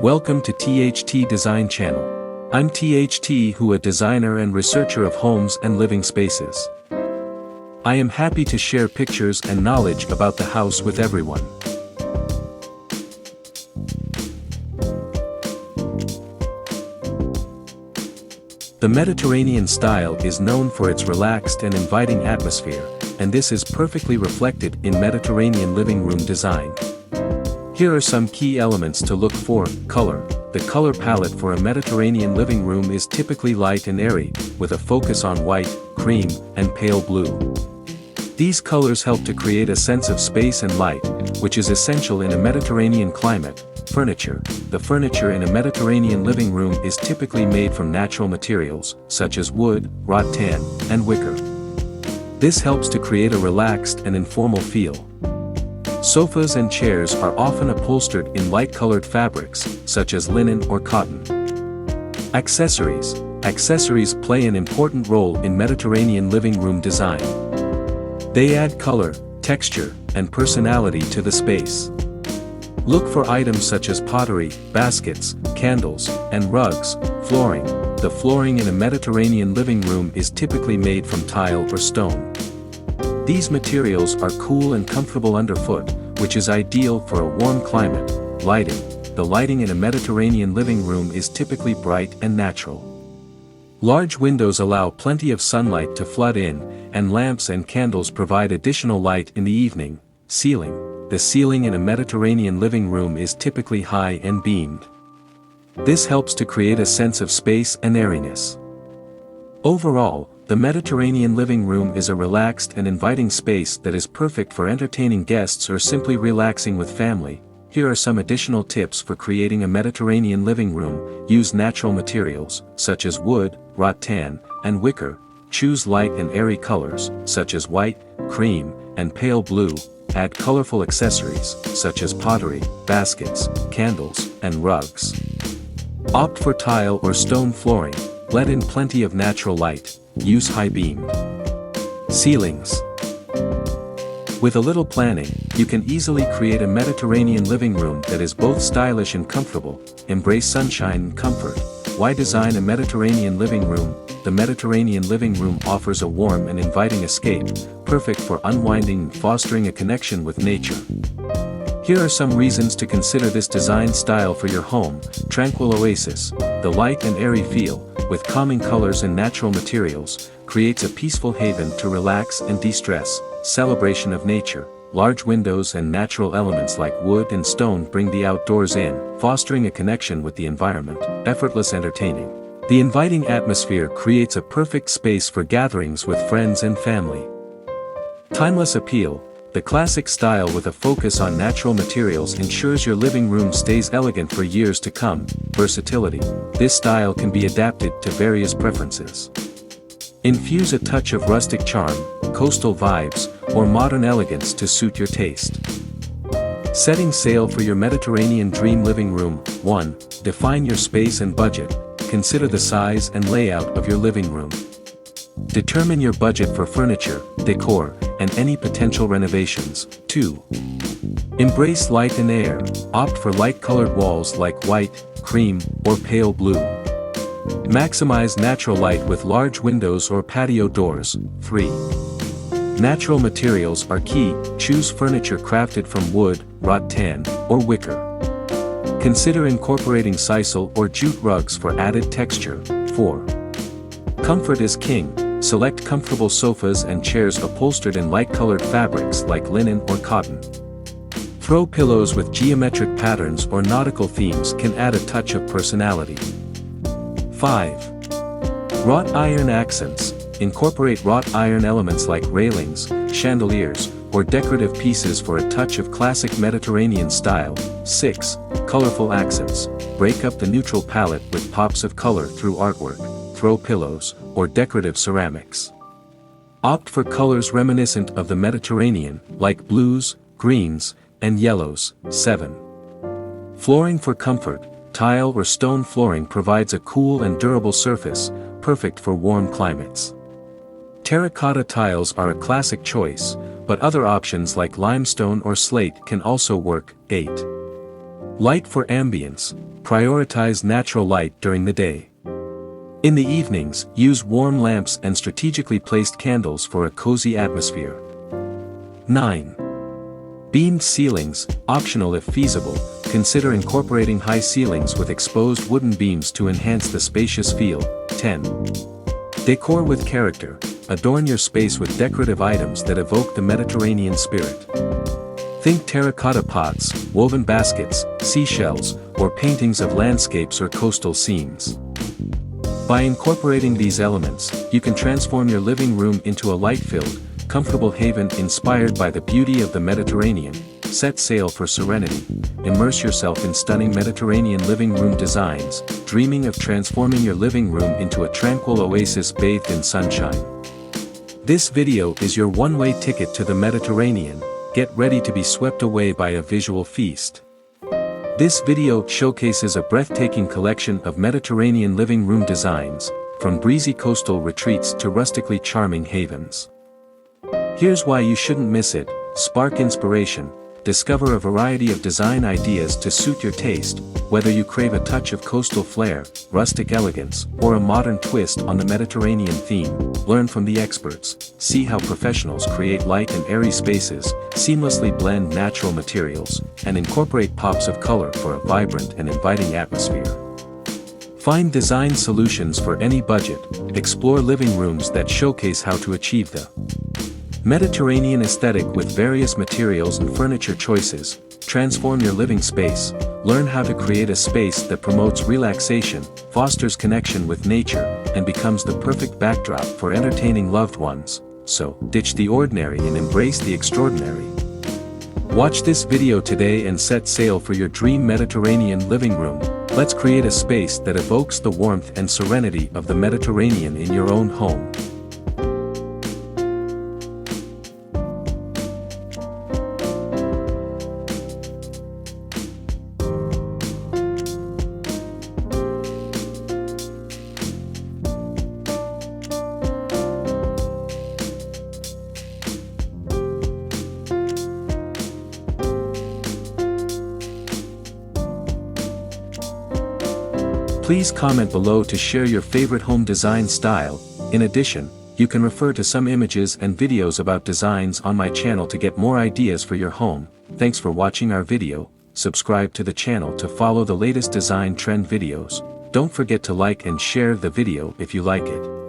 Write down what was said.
Welcome to THT Design Channel. I'm THT, who a designer and researcher of homes and living spaces. I am happy to share pictures and knowledge about the house with everyone. The Mediterranean style is known for its relaxed and inviting atmosphere, and this is perfectly reflected in Mediterranean living room design. Here are some key elements to look for. Color. The color palette for a Mediterranean living room is typically light and airy, with a focus on white, cream, and pale blue. These colors help to create a sense of space and light, which is essential in a Mediterranean climate. Furniture. The furniture in a Mediterranean living room is typically made from natural materials, such as wood, rattan, and wicker. This helps to create a relaxed and informal feel. Sofas and chairs are often upholstered in light-colored fabrics, such as linen or cotton. Accessories. Accessories play an important role in Mediterranean living room design. They add color, texture, and personality to the space. Look for items such as pottery, baskets, candles, and rugs. Flooring. The flooring in a Mediterranean living room is typically made from tile or stone. These materials are cool and comfortable underfoot, which is ideal for a warm climate. Lighting. The lighting in a Mediterranean living room is typically bright and natural. Large windows allow plenty of sunlight to flood in, and lamps and candles provide additional light in the evening. Ceiling. The ceiling in a Mediterranean living room is typically high and beamed. This helps to create a sense of space and airiness. Overall, the Mediterranean living room is a relaxed and inviting space that is perfect for entertaining guests or simply relaxing with family. Here are some additional tips for creating a Mediterranean living room. Use natural materials, such as wood, rattan, and wicker. Choose light and airy colors, such as white, cream, and pale blue. Add colorful accessories, such as pottery, baskets, candles, and rugs. Opt for tile or stone flooring. Let in plenty of natural light. Use high-beamed ceilings. With a little planning, you can easily create a Mediterranean living room that is both stylish and comfortable. Embrace sunshine and comfort. Why design a Mediterranean living room? The Mediterranean living room offers a warm and inviting escape, perfect for unwinding and fostering a connection with nature. Here are some reasons to consider this design style for your home. Tranquil oasis. The light and airy feel, with calming colors and natural materials, creates a peaceful haven to relax and de-stress. Celebration of nature. Large windows and natural elements like wood and stone bring the outdoors in, fostering a connection with the environment. Effortless entertaining. The inviting atmosphere creates a perfect space for gatherings with friends and family. Timeless appeal. The classic style with a focus on natural materials ensures your living room stays elegant for years to come. Versatility. This style can be adapted to various preferences. Infuse a touch of rustic charm, coastal vibes, or modern elegance to suit your taste. Setting sail for your Mediterranean dream living room. 1. Define your space and budget. Consider the size and layout of your living room. Determine your budget for furniture, decor, and any potential renovations. 2. Embrace light and air. Opt for light-colored walls like white, cream, or pale blue. Maximize natural light with large windows or patio doors. 3. Natural materials are key. Choose furniture crafted from wood, rattan, or wicker. Consider incorporating sisal or jute rugs for added texture. 4. Comfort is king. Select comfortable sofas and chairs upholstered in light-colored fabrics like linen or cotton. Throw pillows with geometric patterns or nautical themes can add a touch of personality. 5. Wrought iron accents. Incorporate wrought iron elements like railings, chandeliers, or decorative pieces for a touch of classic Mediterranean style. 6. Colorful accents. Break up the neutral palette with pops of color through artwork, throw pillows, or decorative ceramics. Opt for colors reminiscent of the Mediterranean, like blues, greens, and yellows. 7. Flooring for comfort. Tile or stone flooring provides a cool and durable surface, perfect for warm climates. Terracotta tiles are a classic choice, but other options like limestone or slate can also work. 8. Light for ambience. Prioritize natural light during the day. In the evenings, use warm lamps and strategically placed candles for a cozy atmosphere. 9. Beamed ceilings, optional if feasible, consider incorporating high ceilings with exposed wooden beams to enhance the spacious feel. 10. Decor with character, adorn your space with decorative items that evoke the Mediterranean spirit. Think terracotta pots, woven baskets, seashells, or paintings of landscapes or coastal scenes. By incorporating these elements, you can transform your living room into a light-filled, comfortable haven inspired by the beauty of the Mediterranean. Set sail for serenity. Immerse yourself in stunning Mediterranean living room designs, dreaming of transforming your living room into a tranquil oasis bathed in sunshine. This video is your one-way ticket to the Mediterranean. Get ready to be swept away by a visual feast. This video showcases a breathtaking collection of Mediterranean living room designs, from breezy coastal retreats to rustically charming havens. Here's why you shouldn't miss it: spark inspiration, discover a variety of design ideas to suit your taste, whether you crave a touch of coastal flair, rustic elegance, or a modern twist on the Mediterranean theme. Learn from the experts, see how professionals create light and airy spaces, seamlessly blend natural materials, and incorporate pops of color for a vibrant and inviting atmosphere. Find design solutions for any budget, explore living rooms that showcase how to achieve the Mediterranean aesthetic with various materials and furniture choices. Transform your living space. Learn how to create a space that promotes relaxation, fosters connection with nature, and becomes the perfect backdrop for entertaining loved ones. So, ditch the ordinary and embrace the extraordinary. Watch this video today and set sail for your dream Mediterranean living room. Let's create a space that evokes the warmth and serenity of the Mediterranean in your own home. Please comment below to share your favorite home design style. In addition, you can refer to some images and videos about designs on my channel to get more ideas for your home. Thanks for watching our video. Subscribe to the channel to follow the latest design trend videos. Don't forget to like and share the video if you like it.